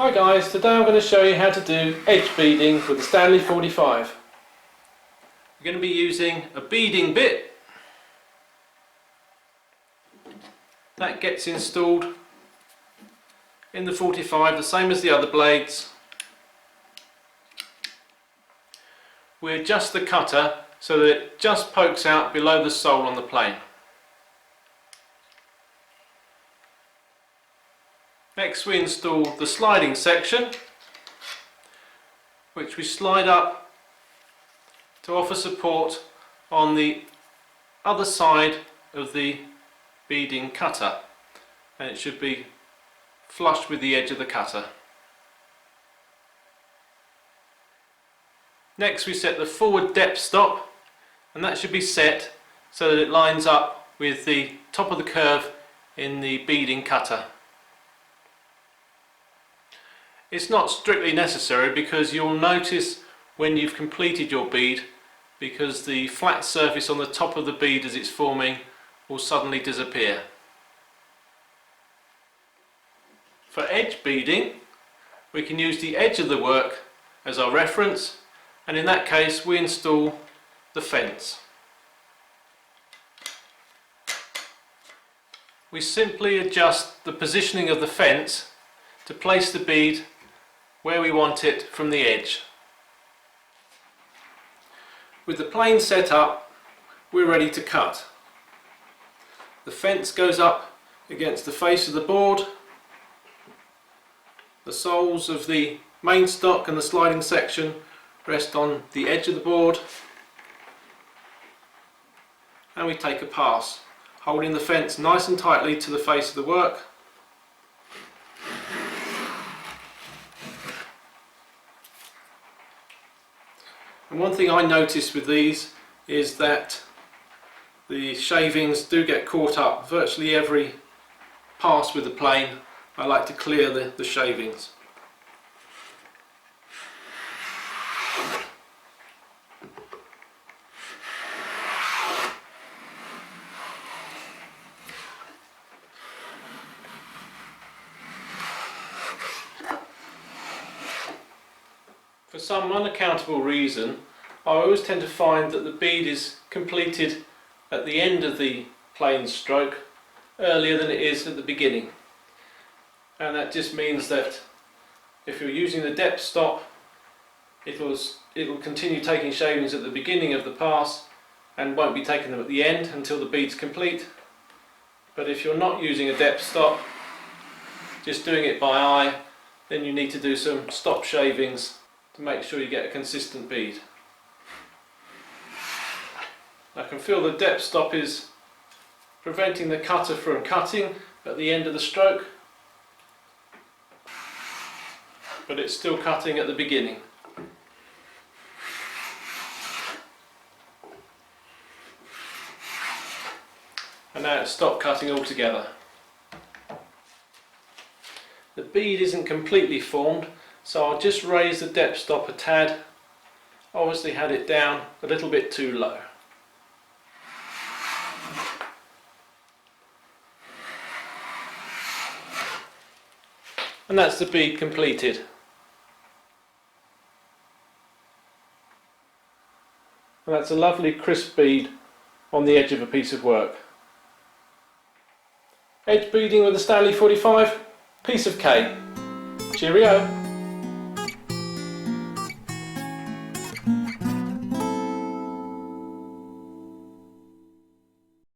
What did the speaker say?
Hi guys, today I'm going to show you how to do edge beading with the Stanley 45. We're going to be using a beading bit that gets installed in the 45 the same as the other blades. We adjust the cutter so that it just pokes out below the sole on the plane. Next we install the sliding section, which we slide up to offer support on the other side of the beading cutter, and it should be flush with the edge of the cutter. Next we set the forward depth stop, and that should be set so that it lines up with the top of the curve in the beading cutter. It's not strictly necessary because you'll notice when you've completed your bead, because the flat surface on the top of the bead as it's forming will suddenly disappear. For edge beading, we can use the edge of the work as our reference, and in that case we install the fence. We simply adjust the positioning of the fence to place the bead where we want it from the edge. With the plane set up, we're ready to cut. The fence goes up against the face of the board. The soles of the main stock and the sliding section rest on the edge of the board, and we take a pass, holding the fence nice and tightly to the face of the work. And one thing I notice with these is that the shavings do get caught up. Virtually every pass with the plane, I like to clear the shavings. For some unaccountable reason, I always tend to find that the bead is completed at the end of the plane stroke earlier than it is at the beginning. And that just means that if you're using the depth stop, it will continue taking shavings at the beginning of the pass and won't be taking them at the end until the bead's complete. But if you're not using a depth stop, just doing it by eye, then you need to do some stop shavings to make sure you get a consistent bead. I can feel the depth stop is preventing the cutter from cutting at the end of the stroke, but it's still cutting at the beginning. And now it's stopped cutting altogether. The bead isn't completely formed, so I'll just raise the depth stop a tad. Obviously had it down a little bit too low. And that's the bead completed. And that's a lovely crisp bead on the edge of a piece of work. Edge beading with the Stanley 45, piece of cake. Cheerio!